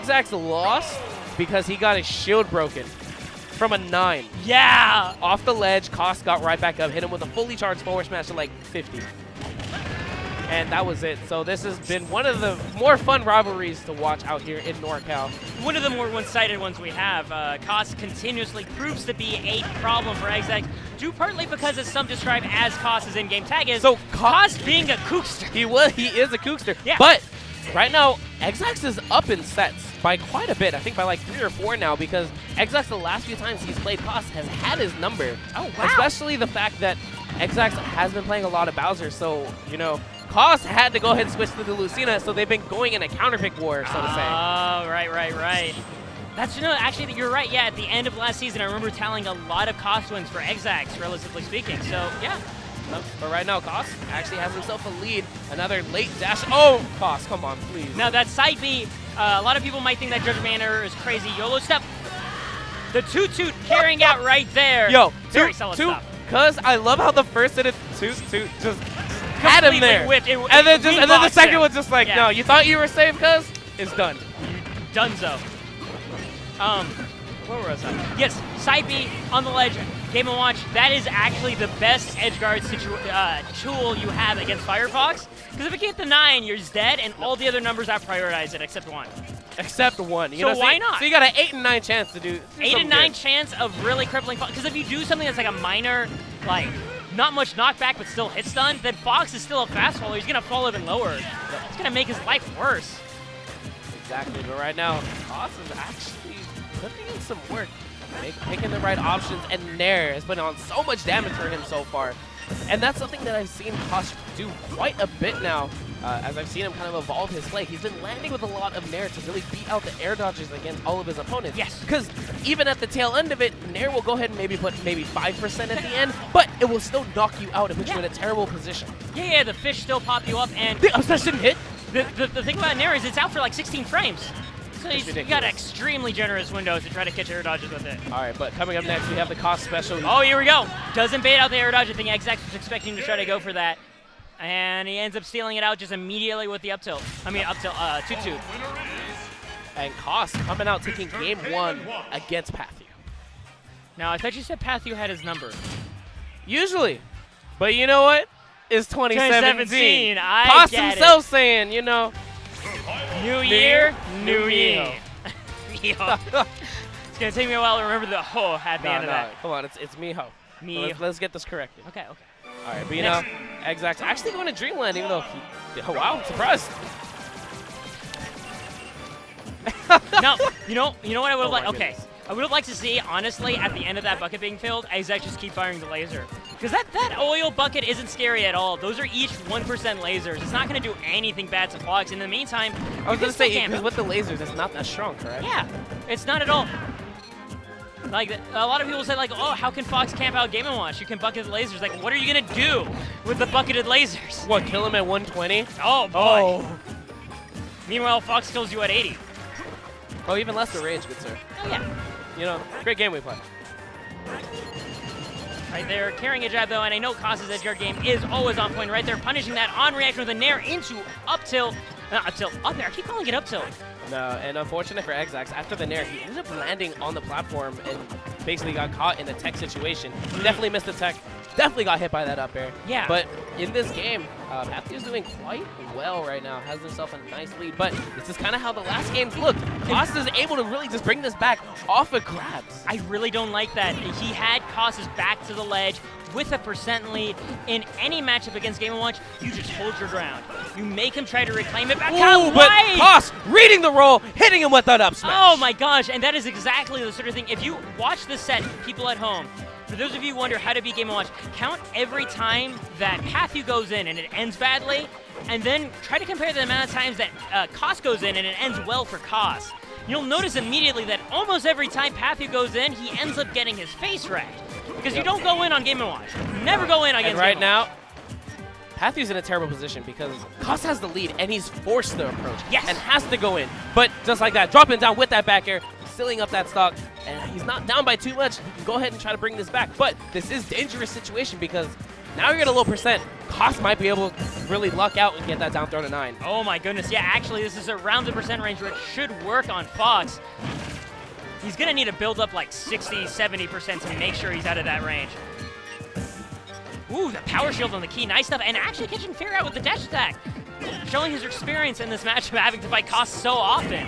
Xzax lost because he got his shield broken from a 9. Yeah! Off the ledge, Koss got right back up, hit him with a fully charged forward smash to like 50. And that was it. So this has been one of the more fun rivalries to watch out here in NorCal. One of the more one-sided ones we have. Koss continuously proves to be a problem for Xzax, due partly because, as some describe as Koss's in-game tag is, so Koss being a kookster. He is a kookster. Yeah. But right now, Xzax is up in sets by quite a bit. I think by like 3 or 4 now, because Xzax the last few times he's played Koss has had his number. Oh, wow. Especially the fact that Xzax has been playing a lot of Bowser, so, you know, Koss had to go ahead and switch to the Lucina, so they've been going in a counterpick war, so to say. Oh, right. That's, actually, you're right. Yeah, at the end of last season, I remember tallying a lot of Koss wins for Xzax, relatively speaking. So, yeah. But right now, Koss actually has himself a lead. Another late dash. Oh, Koss, come on, please. Now, that side B, a lot of people might think that Judgment Manor is crazy YOLO step. The toot-toot carrying out right there. Yo, very solid stuff. Because I love how the first hit of toot-toot just had him there. Whipped. And then the second was just like, yeah. No, you thought you were safe, cuz? It's done. Dunzo. Where was I? Yes, side B on the ledge. Game & Watch, that is actually the best edge guard tool you have against Firefox. Because if it can't the 9, you're just dead, and all the other numbers out prioritize it except 1. Except 1. You so know, why not? So you got an 8 and 9 chance to do 8 and 9 chance of really crippling Fox. Because if you do something that's like a minor, like, not much knockback but still hit stun, then Fox is still a fast faller. He's going to fall even lower. It's going to make his life worse. Exactly, but right now, Koss is actually putting in some work. Picking the right options, and Nair has put on so much damage for him so far. And that's something that I've seen Koss do quite a bit now, as I've seen him kind of evolve his play. He's been landing with a lot of Nair to really beat out the air dodges against all of his opponents. Yes. Because even at the tail end of it, Nair will go ahead and maybe put 5% at the end, but it will still knock you out and put you in a terrible position. Yeah, the fish still pop you up, and The upsmash didn't hit. The thing about Nair is it's out for like 16 frames. So It's you got ridiculous. an extremely generous window to try to catch air dodges with it. All right, but coming up next, we have the Koss special. Oh, here we go. Doesn't bait out the air dodge. I think Xzax was expecting to try to go for that. And he ends up stealing it out just immediately with the up tilt. I mean, up tilt, toot-toot. And Koss coming out taking game 1 against Pathu. Now, I thought you said Pathu had his number. Usually. But you know what? It's 2017. Koss himself saying, you know. New year, new me. It's going to take me a while to remember the ho at the end of that. Come on, it's Miho. Me. So let's get this corrected. Okay. All right, but you know, Xzax actually going to Dreamland, even though he, oh wow, I'm surprised. No, you know what I would have liked? Okay. Goodness. I would have liked to see, honestly, at the end of that bucket being filled, Xzax just keep firing the laser. Because that oil bucket isn't scary at all. Those are each 1% lasers. It's not going to do anything bad to Fox. In the meantime, I was going to say, because with the lasers, it's not that strong, correct? Yeah, it's not at all. Like, a lot of people say, like, oh, how can Fox camp out Game & Watch? You can bucket the lasers. Like, what are you going to do with the bucketed lasers? What, kill him at 120? Oh, boy. Oh. Meanwhile, Fox kills you at 80. Oh, even less the rage, good sir. Oh, yeah. You know, great game we played. Right there, carrying a jab though, and I know Koss's edge guard game is always on point right there, punishing that on reaction with a Nair into up tilt. Not up tilt, up there. I keep calling it up tilt. No, and unfortunate for Xzax, after the Nair, he ended up landing on the platform and basically got caught in a tech situation. He definitely missed the tech. Definitely got hit by that up air. Yeah. But in this game, Pathu's doing quite well right now. Has himself a nice lead. But this is kind of how the last games looked. Koss is able to really just bring this back off of grabs. I really don't like that. He had Koss's back to the ledge with a % lead. In any matchup against Game & Watch, you just hold your ground. You make him try to reclaim it back. Ooh, but Koss reading the roll, hitting him with that up smash. Oh my gosh, and that is exactly the sort of thing. If you watch this set, people at home, for those of you who wonder how to beat Game & Watch, count every time that Pathu goes in and it ends badly, and then try to compare the amount of times that Koss goes in and it ends well for Koss. You'll notice immediately that almost every time Pathu goes in, he ends up getting his face wrecked. Because you don't go in on Game & Watch. Never go in against And right Game & now, Watch. Pathu's in a terrible position because Koss has the lead and he's forced to approach. Yes. And has to go in. But just like that, dropping down with that back air, sealing up that stock, and he's not down by too much. He can go ahead and try to bring this back. But this is a dangerous situation because Now you're at a low percent. Koss might be able to really luck out and get that down throw to 9. Oh my goodness, yeah, actually this is around the percent range where it should work on Fox. He's gonna need to build up like 60, 70% to make sure he's out of that range. Ooh, the power shield on the key, nice stuff, and actually catching Fear out with the dash attack. Showing his experience in this match of having to fight Koss so often.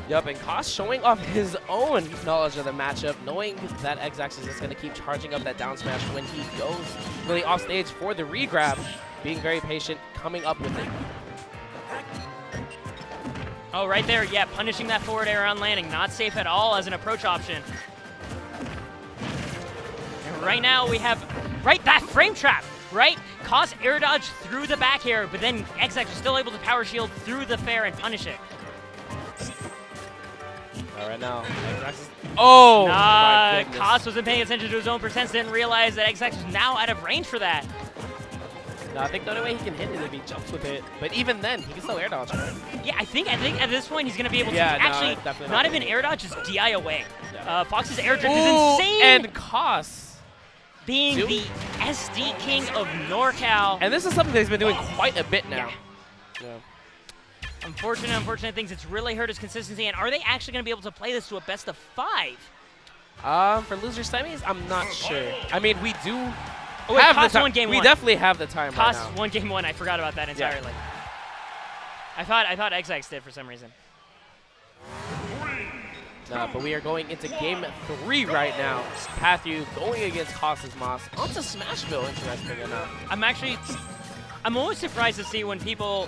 Yup, and Koss showing off his own knowledge of the matchup, knowing that Xzax is just going to keep charging up that down smash when he goes really off stage for the regrab, being very patient, coming up with it. Oh, right there, yeah, punishing that forward air on landing. Not safe at all as an approach option. And right now we have, that frame trap, right? Koss air dodge through the back air, but then Xzax is still able to power shield through the fair and punish it. All right now, Xzax is, oh my goodness. Koss wasn't paying attention to his own percents, didn't realize that Xzax is now out of range for that. No, I think the only way he can hit is if he jumps with it, but even then, he can still air dodge, right? Yeah, I think at this point he's gonna be able to actually not even air dodge, just DI away. Yeah. Fox's air drift is insane. And Koss being the SD king of NorCal. And this is something that he's been doing quite a bit now. Yeah. Unfortunate things. It's really hurt his consistency. And are they actually going to be able to play this to a best of 5? For loser semis, I'm not sure. I mean, we do have the time. Koss won game 1. We definitely have the time right now. Koss won game 1. I forgot about that entirely. Yeah. I thought Xzax did for some reason. But we are going into game 3 right now. Pathu going against KOSSismoss onto Smashville, interesting enough. I'm always surprised to see when people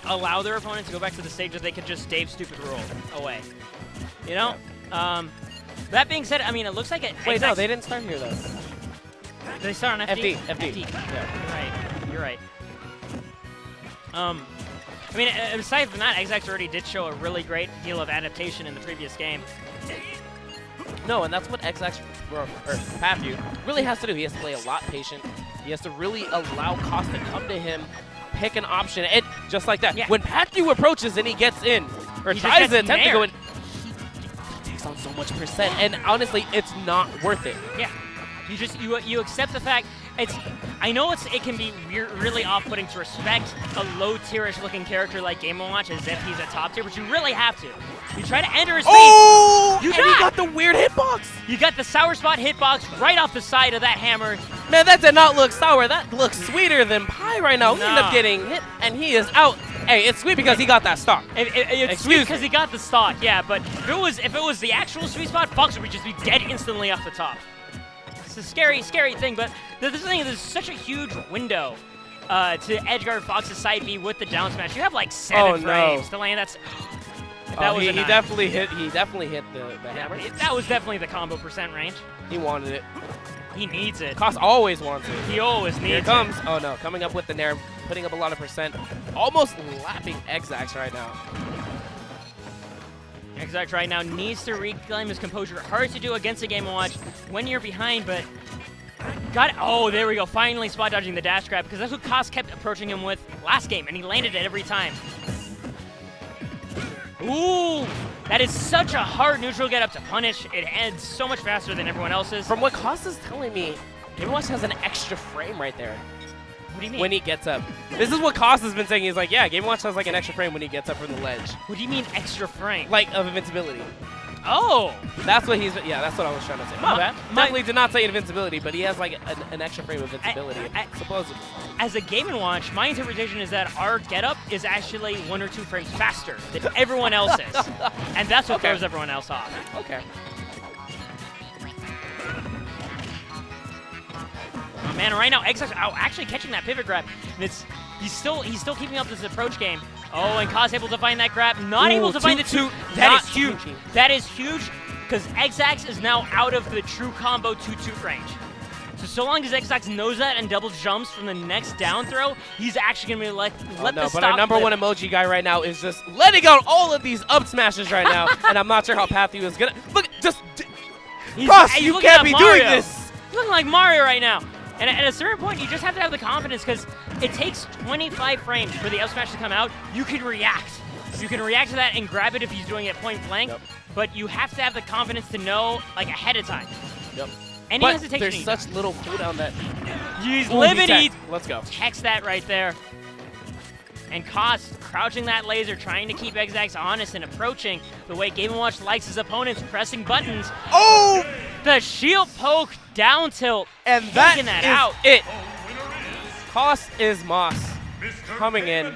allow their opponent to go back to the stage that they could just Dave stupid roll away. You know? That being said, I mean, it looks like it. Wait, no, they didn't start here though. Did they start on FD? FD. Yeah. You're right. I mean, aside from that, Xzax already did show a really great deal of adaptation in the previous game. No, and that's what Xzax, or Pathu, really has to do. He has to play a lot patient. He has to really allow Koss to come to him, pick an option, and just like that. Yeah. When Pathu approaches and he gets in, or he tries to attempt to go in, he takes on so much percent, and honestly, it's not worth it. Yeah. You accept the fact I know it can be really off-putting to respect a low-tierish looking character like Game & Watch as if he's a top tier, but you really have to. You try to enter his face. Oh! He got the weird hitbox. You got the sour spot hitbox right off the side of that hammer. Man, that did not look sour. That looks sweeter than pie right now. No. We end up getting hit, and he is out. Hey, it's sweet because he got that stock. It's sweet because he got the stock, yeah, but if it was the actual sweet spot, Fox would just be dead instantly off the top. It's a scary thing, but this thing is such a huge window to edgeguard Fox's side B with the down smash. You have like 7 frames to land. He definitely hit the hammer. That was definitely the combo percent range. He wanted it. He needs it. Koss always wants it. He always needs it. Here it comes. Oh no, coming up with the nair, putting up a lot of percent, almost lapping Xzax right now. Xzax right now needs to reclaim his composure. Hard to do against a Game & Watch when you're behind, but oh, there we go. Finally spot dodging the dash grab, because that's what Koss kept approaching him with last game, and he landed it every time. Ooh, that is such a hard neutral get up to punish. It ends so much faster than everyone else's. From what Koss is telling me, Game & Watch has an extra frame right there. What do you mean? When he gets up. This is what Koss has been saying. He's like, yeah, Game & Watch has like an extra frame when he gets up from the ledge. What do you mean extra frame? Like of invincibility. Oh! That's what that's what I was trying to say. My bad. Definitely did not say invincibility, but he has like an extra frame of invincibility, supposedly. As a Game & Watch, my interpretation is that our getup is actually 1 or 2 frames faster than everyone else's. And that's what throws everyone else off. Okay. Oh man, right now Xzax actually catching that pivot grab. And he's still keeping up this approach game. Oh, and Koss able to find that grab. Not able to find the 2. That is huge. That is huge because Xzax is now out of the true combo 2-2 range. So long as Xzax knows that and double jumps from the next down throw, he's actually going to be let the but our number 1 emoji guy right now is just letting out all of these up smashes right now, and I'm not sure how Pathu is going to... Look, just... Koss, you can't be doing this! He's looking like Mario right now. And at a certain point, you just have to have the confidence because it takes 25 frames for the up smash to come out. You can react. You can react to that and grab it if he's doing it point blank, but you have to have the confidence to know like ahead of time. Yep. Any but hesitation. there's such little cooldown that he's Ooh, living. he's He dead. Let's go. text that right there. And Koss crouching that laser, trying to keep Xzax honest and approaching the way Game & Watch likes his opponents, pressing buttons. Oh! The shield poke down tilt, And taking that that is out. it. KOSSismoss coming in.